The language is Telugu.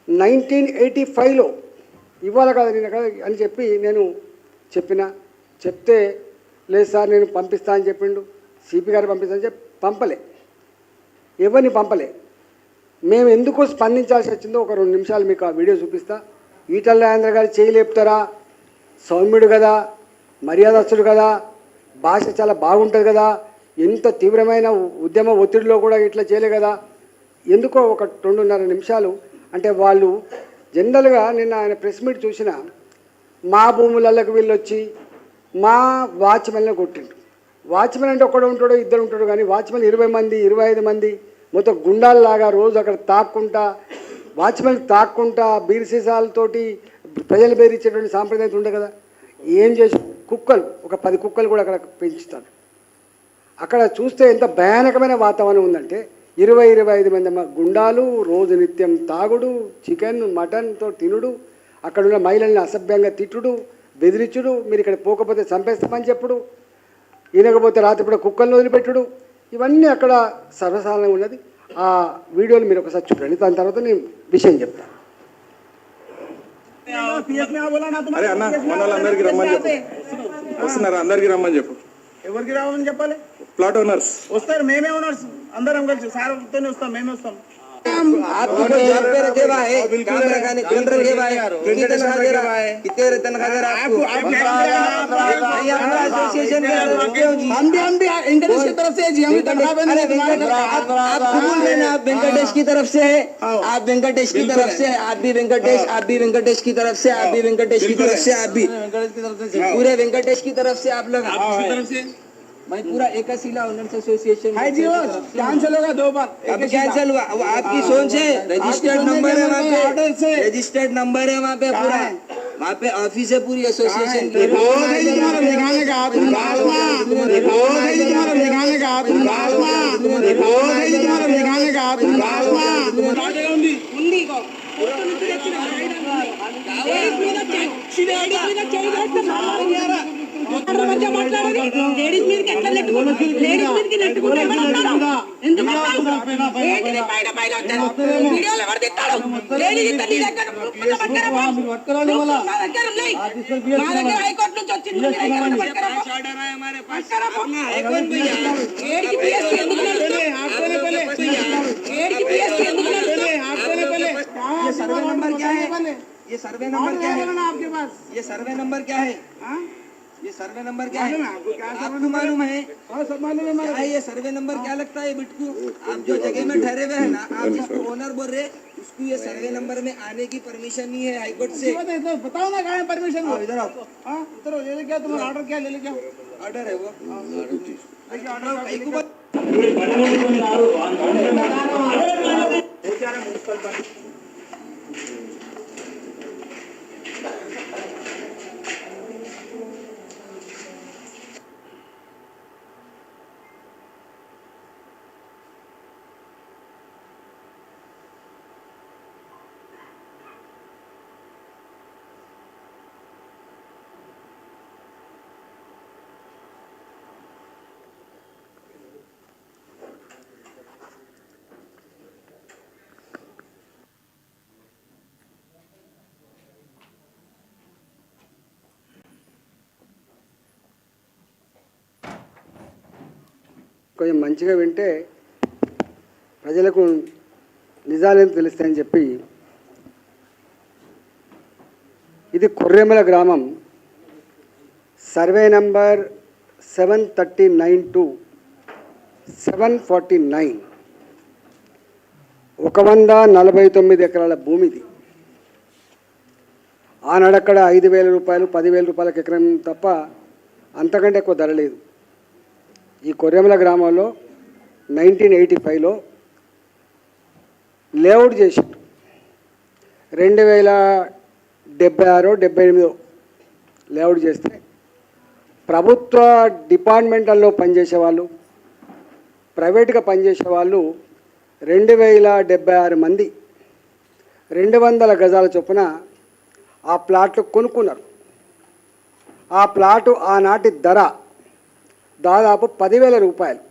1985లో ఇవ్వాలి కదా నేను కదా అని చెప్పి నేను చెప్తే లేదు సార్ నేను పంపిస్తా అని చెప్పిండు, సిపి గారు పంపిస్తానని చెప్పి పంపలే, ఎవరిని పంపలే. మేము ఎందుకు స్పందించాల్సి వచ్చిందో ఒక 2 నిమిషాలు మీకు ఆ వీడియో చూపిస్తా. ఈటల రాజేంద్ర గారు చేయలేపుతారా, సౌమ్యుడు కదా, మర్యాదస్తుడు కదా, భాష చాలా బాగుంటుంది కదా, ఎంత తీవ్రమైన ఉద్యమ ఒత్తిడిలో కూడా ఇట్లా చేయలే కదా, ఎందుకో ఒక 2.5 నిమిషాలు. అంటే వాళ్ళు జనరల్గా నిన్న ఆయన ప్రెస్ మీట్ చూసిన మా భూములలోకి వీళ్ళు వచ్చి మా వాచ్మెన్లను కొట్టిండు. వాచ్మెన్ అంటే ఒకడు ఉంటాడు, ఇద్దరు ఉంటాడు, కానీ వాచ్మెన్ 20 మంది 25 మంది మొత్తం గుండాల్లాగా రోజు అక్కడ తాక్కుంటా, వాచ్మెన్ తాక్కుంటా బీర్ సీసాలతోటి ప్రజలు బెదిరించేటువంటి సాంప్రదాయం ఉండే కదా. ఏం చేసి కుక్కలు ఒక 10 కుక్కలు కూడా అక్కడ పెంచుతారు. అక్కడ చూస్తే ఎంత భయానకమైన వాతావరణం ఉందంటే 20-25 మంది గుండాలు రోజు నిత్యం తాగుడు, చికెన్ మటన్తో తినుడు, అక్కడున్న మహిళల్ని అసభ్యంగా తిట్టుడు, బెదిరించుడు, మీరు ఇక్కడ పోకపోతే చంపేస్తామని చెప్పుడు, ఈనకపోతే రాత్రిపూట కుక్కలను వదిలిపెట్టుడు, ఇవన్నీ అక్కడ సర్వసాధారణంగా ఉన్నది. ఆ వీడియోలు మీరు ఒకసారి చూడండి, దాని తర్వాత నేను విషయం చెప్తాను. అందరికి రమ్మని చెప్పు, వస్తున్నారు అందరికి రమ్మని చెప్పు. ఎవరికి రావని చెప్పాలి? ప్లాట్ ఓనర్స్ వస్తారు, మేమే ఓనర్స్ అందరం కలిసి సార్తోనే వస్తాం, మేమే వస్తాం. वेंकटेश की तरफ से आप वेंकटेश की तरफ से आप भी वेंकटेश, आप भी वेंकटेश की तरफ से आप भी वेंकटेश की तरफ से आप भी पूरे वेंकटेश की तरफ से आप लोग मैं पूरा एकशिला ओनर्स एसोसिएशन कैंसिल होगा 2 बार। अब कैंसिल हुआ, वो आपकी सोच है। रजिस्टर्ड नंबर है वहाँ पे, रजिस्टर्ड नंबर है वहाँ पे, पूरा वहाँ पे ऑफिस है पूरी एसोसिएशन की। दिखाने का లేడీస్ మీదకి ఎట్లా నెట్టుకుంటారు? లేడీస్ మీదకి నెట్టుకుంటే వీడియోలు ఎవరు తిట్టాడు? లేడీస్ హైకోర్టు నుంచి వచ్చింది, ये सर्वे नंबर क्या है आपके पास? ये सर्वे नंबर क्या है? ये सर्वे नंबर क्या है? आपको मालूम है? सब मालूम है। क्या ये सर्वे नंबर क्या लगता है बिट्टू? आप जो जगह में ठहरे हुए हैं ना, आप जिसको ओनर बोल रहे, उसको ये सर्वे नंबर में आने की परमिशन नहीं है हाईकोर्ट से। बताओ ना कहाँ है परमिशन? इधर आओ, इधर ले ले, क्या तुम्हारा ऑर्डर क्या ले ले, क्या ऑर्डर है वो? కొంచెం మంచిగా వింటే ప్రజలకు నిజాలేం తెలుస్తాయని చెప్పి, ఇది కొర్రెమల గ్రామం, సర్వే నంబర్ 739 to 749, 149 ఎకరాల భూమిది. ఆనాడక్కడ 5,000 రూపాయలు 10,000 రూపాయలకు ఎకరం తప్ప అంతకంటే ఎక్కువ ధర లేదు. ఈ కొర్రెమల గ్రామంలో 1985లో లేఅవుట్ చేసిండు. 2076-78 లేఅవుట్ చేస్తే ప్రభుత్వ డిపార్ట్మెంట్లలో పనిచేసే వాళ్ళు, ప్రైవేట్గా పనిచేసే వాళ్ళు 2076 మంది 200 గజాల చొప్పున ఆ ప్లాట్లు కొనుక్కున్నారు. ఆ ప్లాటు ఆనాటి ధర దాదాపు 10,000 రూపాయలు.